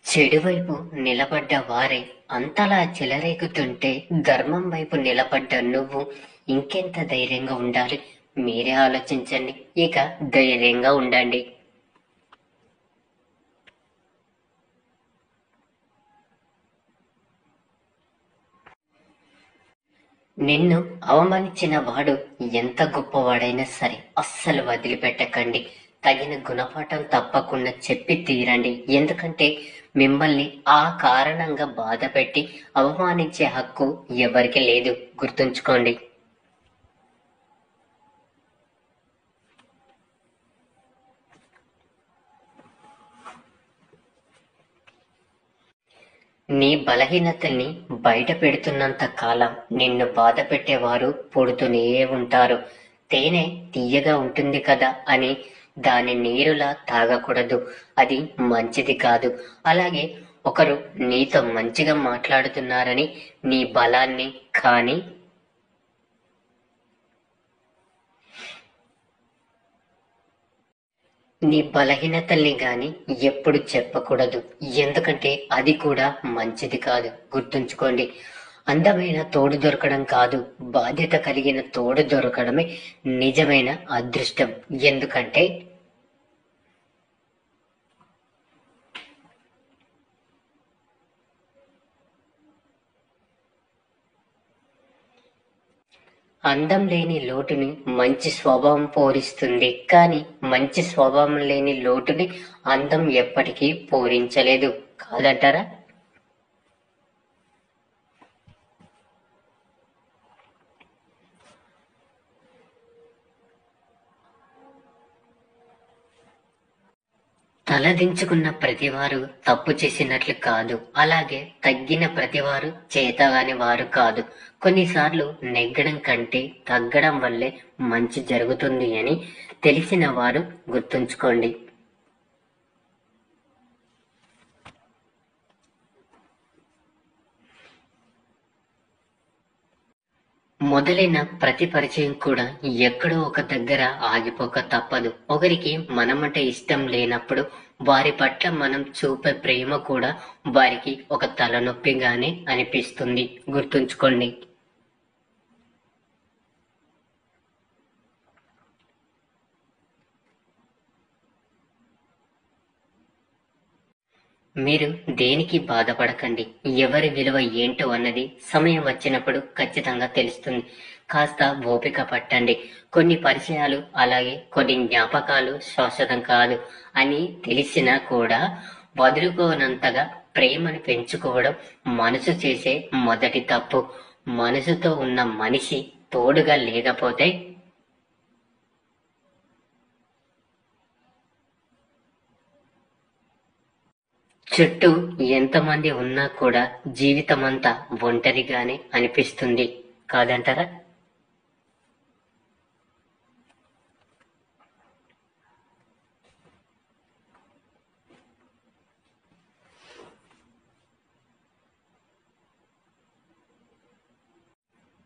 చెడు వైపు నిలబడ్డ వారే అంతలా చెలరేగుతుంటే ధర్మం వైపు నిలబడ్డ నువ్వు ఇంకెంత ధైర్యంగా ఉండాలి? మీరే ఆలోచించండి. ఇక ధైర్యంగా ఉండండి. నిన్ను అవమానించిన వాడు ఎంత గొప్పవాడైనా సరే అస్సలు వదిలిపెట్టకండి. తగిన గుణపాఠం తప్పకుండా చెప్పి తీరండి. ఎందుకంటే మిమ్మల్ని ఆ కారణంగా బాధ పెట్టి అవమానించే హక్కు ఎవరికి లేదు. గుర్తుంచుకోండి. నీ బలహీనతల్ని బయట పెడుతున్నంత కాలం నిన్ను బాధ పెట్టేవారు పుడుతూనే ఉంటారు. తేనె తీయగా ఉంటుంది కదా అని దాని నీరులా తాగకూడదు. అది మంచిది కాదు. అలాగే ఒకరు నీతో మంచిగా మాట్లాడుతున్నారని నీ బలాన్ని కానీ నీ బలహీనతల్ని గాని ఎప్పుడు చెప్పకూడదు. ఎందుకంటే అది కూడా మంచిది కాదు. గుర్తుంచుకోండి. అందమైన తోడు దొరకడం కాదు, బాధ్యత కలిగిన తోడు దొరకడమే నిజమైన అదృష్టం. ఎందుకంటే అందం లేని లోటుని మంచి స్వభావం పూరిస్తుంది. కానీ మంచి స్వభావం లేని లోటుని అందం ఎప్పటికీ పూరించలేదు. కాదంటారా? తలదించుకున్న ప్రతివారు తప్పు చేసినట్లు కాదు. అలాగే తగ్గిన ప్రతివారు చేతగాని వారు కాదు. కొన్నిసార్లు నెగ్గడం కంటే తగ్గడం వల్లే మంచి జరుగుతుంది అని తెలిసిన వారు గుర్తుంచుకోండి. మొదలైన ప్రతి పరిచయం కూడా ఎక్కడో ఒక దగ్గర ఆగిపోక తప్పదు. ఒకరికి మనమంటే ఇష్టం లేనప్పుడు వారి పట్ల మనం చూపే ప్రేమ కూడా వారికి ఒక తలనొప్పిగానే అనిపిస్తుంది. గుర్తుంచుకోండి. మీరు దేనికి బాధపడకండి. ఎవరి విలువ ఏంటో అన్నది సమయం వచ్చినప్పుడు ఖచ్చితంగా తెలుస్తుంది. కాస్త ఓపిక పట్టండి. కొన్ని పరిచయాలు అలాగే కొన్ని జ్ఞాపకాలు శాశ్వతం కాదు అని తెలిసినా కూడా వదులుకోనంతగా ప్రేమను పెంచుకోవడం మనసు చేసే మొదటి తప్పు. మనసుతో ఉన్న మనిషి తోడుగా లేకపోతే చుట్టూ ఎంతమంది ఉన్నా కూడా జీవితమంతా ఒంటరిగానే అనిపిస్తుంది. కాదంటారా?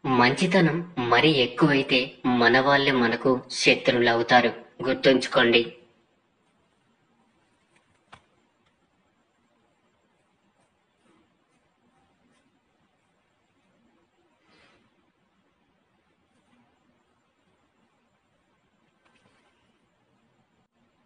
మంచితనం మరి ఎక్కువైతే మన వాళ్ళే మనకు శత్రువులు అవుతారు. గుర్తుంచుకోండి.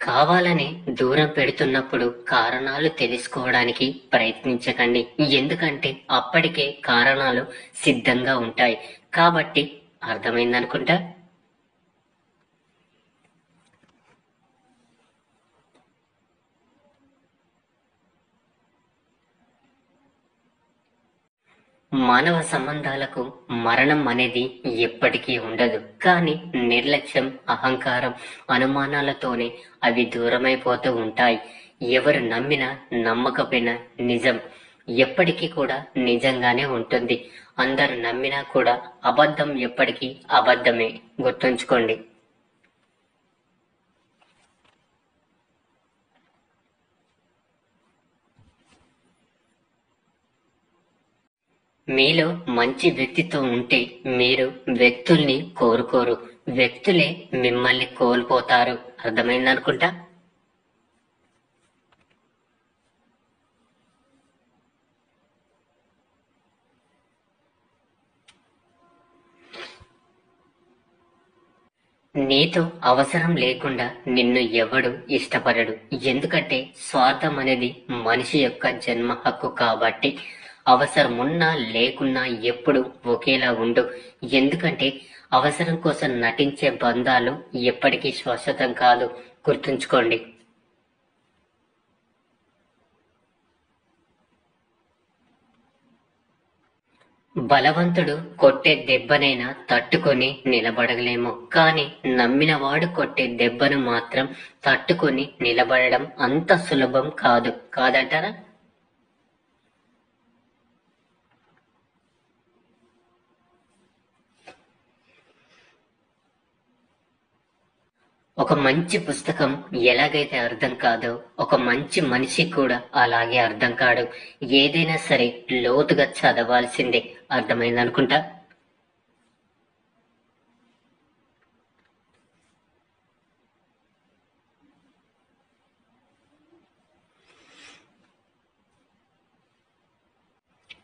కావాలని దూరం పెడుతున్నప్పుడు కారణాలు తెలుసుకోవడానికి ప్రయత్నించకండి. ఎందుకంటే అప్పటికే కారణాలు సిద్ధంగా ఉంటాయి. కాబట్టి అర్థమైందనుకుంటా. మానవ సంబంధాలకు మరణం అనేది ఎప్పటికీ ఉండదు. కానీ నిర్లక్ష్యం, అహంకారం, అనుమానాలతోనే అవి దూరమైపోతూ ఉంటాయి. ఎవరు నమ్మినా నమ్మకపోయినా నిజం ఎప్పటికీ కూడా నిజంగానే ఉంటుంది. అందరు నమ్మినా కూడా అబద్ధం ఎప్పటికీ అబద్ధమే. గుర్తుంచుకోండి. మీలో మంచి వ్యక్తిత్వం ఉంటే మీరు వ్యక్తుల్ని కోరుకోరు, వ్యక్తులే మిమ్మల్ని కోల్పోతారు. అర్థమైందనుకుంటా. నీతో అవసరం లేకుండా నిన్ను ఎవడు ఇష్టపడడు. ఎందుకంటే స్వార్థం అనేది మనిషి యొక్క జన్మ హక్కు కాబట్టి. అవసరమున్నా లేకున్నా ఎప్పుడు ఒకేలా ఉండు. ఎందుకంటే అవసరం కోసం నటించే బంధాలు ఎప్పటికీ శాశ్వతం కాదు. గుర్తుంచుకోండి. బలవంతుడు కొట్టే దెబ్బనైనా తట్టుకొని నిలబడలేము, కానీ నమ్మినవాడు కొట్టే దెబ్బను మాత్రం తట్టుకొని నిలబడడం అంత సులభం కాదంటారా? ఒక మంచి పుస్తకం ఎలాగైతే అర్థం కాదో, ఒక మంచి మనిషి కూడా అలాగే అర్థం కాడు. ఏదైనా సరే లోతుగా చదవాల్సిందే. అర్థమైందనుకుంటా.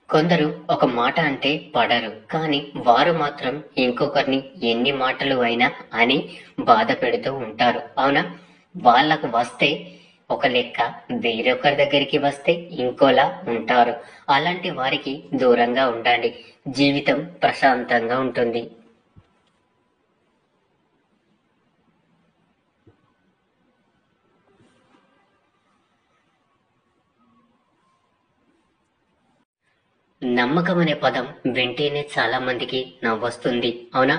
కొందరు ఒక మాట అంటే పడరు, కానీ వారు మాత్రం ఇంకొకరిని ఎన్ని మాటలు అయినా అని బాధ పెడుతూ ఉంటారు. అవునా? వాళ్ళకు వస్తే ఒక లెక్క, వేరొకరి దగ్గరికి వస్తే ఇంకోలా ఉంటారు. అలాంటి వారికి దూరంగా ఉండండి. జీవితం ప్రశాంతంగా ఉంటుంది. నమ్మకం అనే పదం వింటేనే చాలా మందికి నవ్వొస్తుంది. అవునా?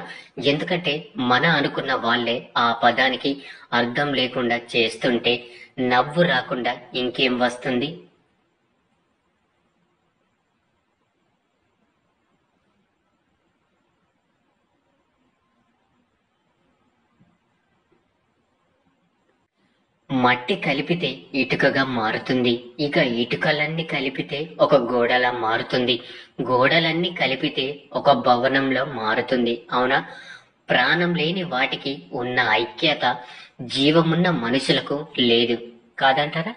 ఎందుకంటే మన అనుకున్న వాళ్ళే ఆ పదానికి అర్థం లేకుండా చేస్తుంటే నవ్వు రాకుండా ఇంకేం వస్తుంది? మట్టి కలిపితే ఇటుకగా మారుతుంది. ఇక ఇటుకలన్నీ కలిపితే ఒక గోడలా మారుతుంది. గోడలన్నీ కలిపితే ఒక భవనంలో మారుతుంది. అవునా? ప్రాణం లేని వాటికి ఉన్న ఐక్యత జీవమున్న మనుషులకు లేదు. కాదంటారా?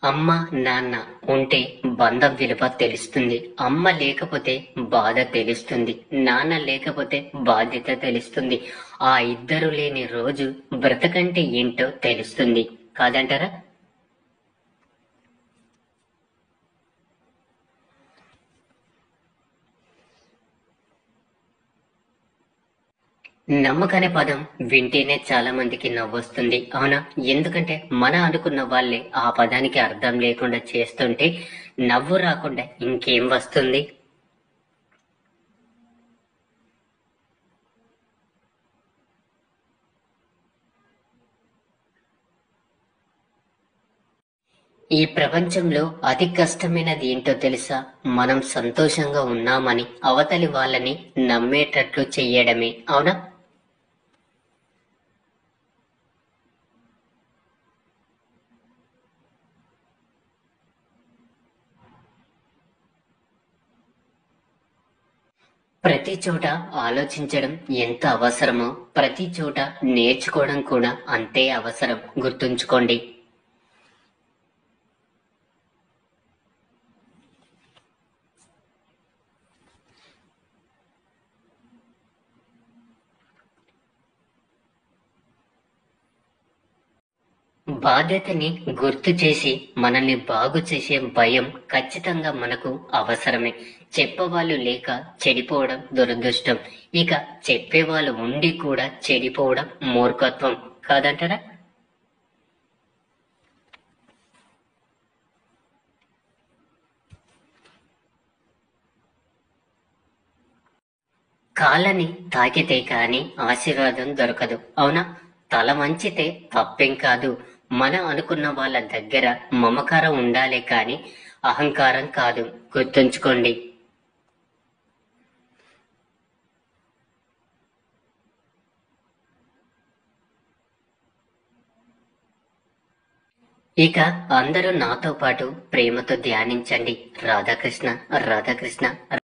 అమ్మ, నాన్న ఉంటే బంధం విలువ తెలుస్తుంది. అమ్మ లేకపోతే బాధ తెలుస్తుంది. నాన్న లేకపోతే బాధ్యత తెలుస్తుంది. ఆ ఇద్దరు లేని రోజు బ్రతకంటే ఏంటో తెలుస్తుంది. కాదంటారా? నమ్మకనే పదం వింటేనే చాలా మందికి నవ్వొస్తుంది. అవునా? ఎందుకంటే మన అనుకున్న వాళ్ళే ఆ పదానికి అర్థం లేకుండా చేస్తుంటే నవ్వు రాకుండా ఇంకేం వస్తుంది? ఈ ప్రపంచంలో అతి కష్టమైనది ఏంటో తెలుసా? మనం సంతోషంగా ఉన్నామని అవతలి వాళ్ళని నమ్మేటట్లు చెయ్యడమే. అవునా? ప్రతి చోట ఆలోచించడం ఎంత అవసరమో, ప్రతి చోట నేర్చుకోవడం కూడా అంతే అవసరం. గుర్తుంచుకోండి. బాధ్యతని గుర్తు చేసి మనల్ని బాగు చేసే భయం ఖచ్చితంగా మనకు అవసరమే. చెప్పేవాళ్ళు లేక చెడిపోవడం దురదృష్టం. ఇక చెప్పేవాళ్ళు ఉండి కూడా చెడిపోవడం మూర్ఖత్వం. కాదంటారా? కాళ్ళని తాకితే కాని ఆశీర్వాదం దొరకదు. అవునా? తల వంచితే తప్పేం కాదు. మన అనుకున్న వాళ్ళ దగ్గర మమకారం ఉండాలే కాని అహంకారం కాదు. గుర్తుంచుకోండి. ఇక అందరూ నాతో పాటు ప్రేమతో ధ్యానించండి. రాధాకృష్ణ, రాధాకృష్ణ.